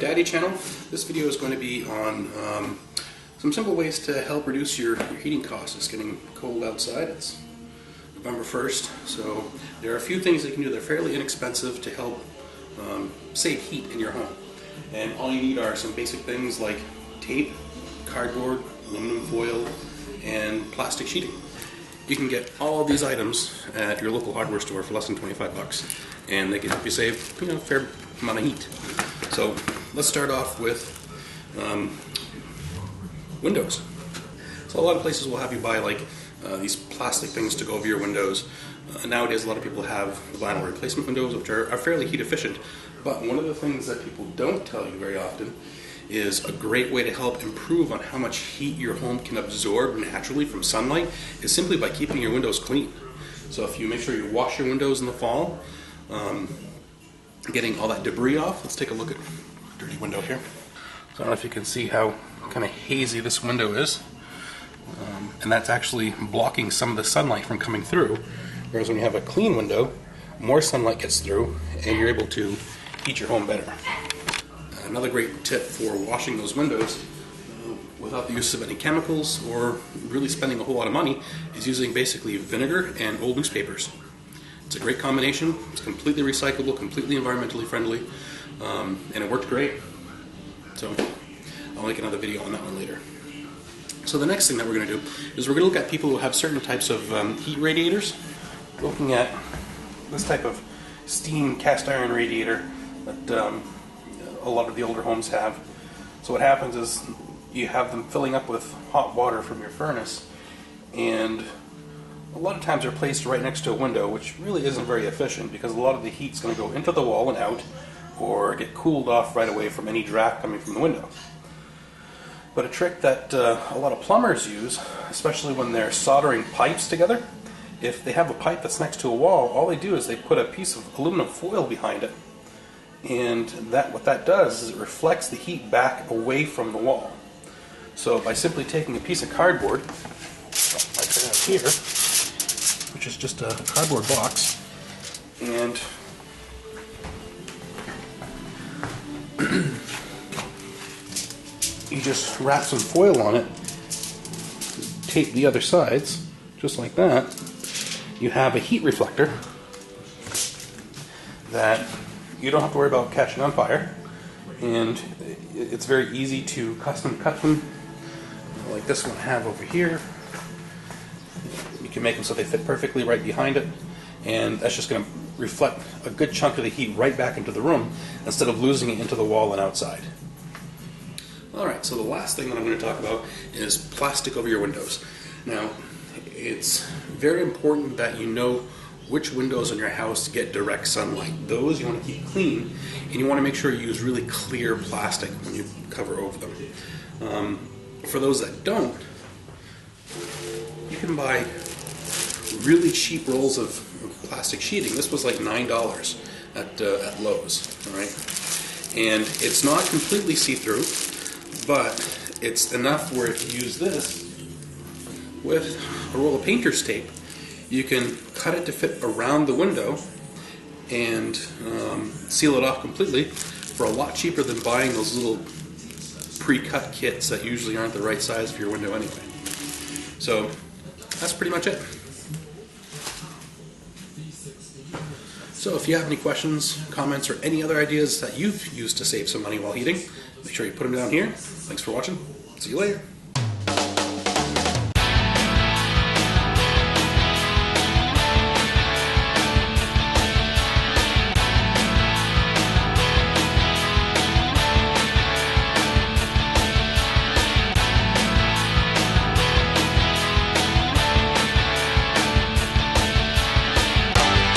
Daddy channel. This video is going to be on some simple ways to help reduce your heating costs. It's getting cold outside. It's November 1st, so there are a few things that you can do that are fairly inexpensive to help save heat in your home. And all you need are some basic things like tape, cardboard, aluminum foil, and plastic sheeting. You can get all of these items at your local hardware store for less than 25 bucks, and they can help you save a fair amount of heat. So let's start off with windows. So a lot of places will have you buy like these plastic things to go over your windows. Nowadays a lot of people have vinyl replacement windows, which are fairly heat efficient, but one of the things that people don't tell you very often is a great way to help improve on how much heat your home can absorb naturally from sunlight is simply by keeping your windows clean. So if you make sure you wash your windows in the fall, getting all that debris off. Let's take a look at a dirty window here. So I don't know if you can see how kind of hazy this window is, and that's actually blocking some of the sunlight from coming through, whereas when you have a clean window, more sunlight gets through and you're able to heat your home better. Another great tip for washing those windows without the use of any chemicals or really spending a whole lot of money is using basically vinegar and old newspapers. It's a great combination. It's completely recyclable, completely environmentally friendly, and it worked great. So I'll make another video on that one later. So the next thing that we're going to do is we're going to look at people who have certain types of heat radiators. We're looking at this type of steam cast iron radiator that a lot of the older homes have. So what happens is you have them filling up with hot water from your furnace, and a lot of times they're placed right next to a window, which really isn't very efficient because a lot of the heat's going to go into the wall and out, or get cooled off right away from any draft coming from the window. But a trick that a lot of plumbers use, especially when they're soldering pipes together, if they have a pipe that's next to a wall, all they do is they put a piece of aluminum foil behind it, and what that does is it reflects the heat back away from the wall. So by simply taking a piece of cardboard, like I have here, which is just a cardboard box, and you just wrap some foil on it, tape the other sides, just like that, you have a heat reflector that you don't have to worry about catching on fire, and it's very easy to custom cut them, like this one I have over here. You can make them so they fit perfectly right behind it, and that's just going to reflect a good chunk of the heat right back into the room instead of losing it into the wall and outside. Alright, so the last thing that I'm going to talk about is plastic over your windows. Now, it's very important that you know which windows in your house get direct sunlight. Those you want to keep clean, and you want to make sure you use really clear plastic when you cover over them. For those that don't, you can buy really cheap rolls of plastic sheeting. This was like $9 at Lowe's, all right? And it's not completely see-through, but it's enough where if you use this with a roll of painter's tape, you can cut it to fit around the window and seal it off completely for a lot cheaper than buying those little pre-cut kits that usually aren't the right size for your window anyway. So that's pretty much it. So if you have any questions, comments, or any other ideas that you've used to save some money while heating, make sure you put them down here. Thanks for watching. See you later.